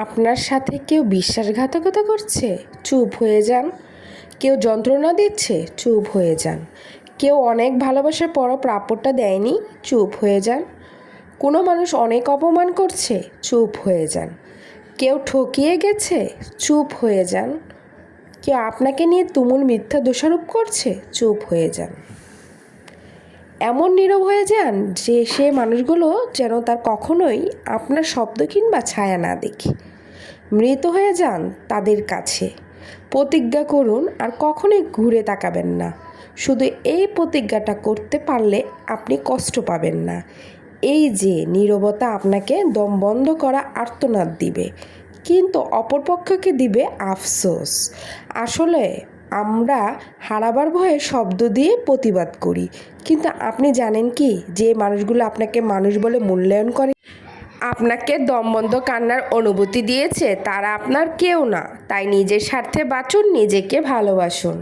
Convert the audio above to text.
আপনার সাথে কেউ বিশ্বাসঘাতকতা করছে, চুপ হয়ে যান। কেউ যন্ত্রণা দিচ্ছে, চুপ হয়ে যান। কেউ অনেক ভালোবাসার পরও প্রাপ্যটা দেয়নি, চুপ হয়ে যান। কোনো মানুষ অনেক অপমান করছে, চুপ হয়ে যান। কেউ ঠকিয়ে গেছে, চুপ হয়ে যান। কেউ আপনাকে নিয়ে তুমুল মিথ্যা দোষারোপ করছে, চুপ হয়ে যান। এমন নীরব হয়ে যান যে সে মানুষগুলো যেন তার কখনোই আপনার শব্দ কিংবা ছায়া না দেখে। মৃত হয়ে যান তাদের কাছে। প্রতিজ্ঞা করুন আর কখনোই ঘুরে তাকাবেন না। শুধু এই প্রতিজ্ঞাটা করতে পারলে আপনি কষ্ট পাবেন না। এই যে নীরবতা আপনাকে দম বন্ধ করা আর্তনাদ দিবে, কিন্তু অপরপক্ষকে দিবে আফসোস। আসলে আমরা হারাবার ভয়ে শব্দ দিয়ে প্রতিবাদ করি, কিন্তু আপনি জানেন কি যে মানুষগুলো আপনাকে মানুষ বলে মূল্যায়ন করে, আপনাকে দমবন্ধ কান্নার অনুভূতি দিয়েছে, তারা আপনার কেউ না। তাই নিজের স্বার্থে বাঁচুন, নিজেকে ভালোবাসুন।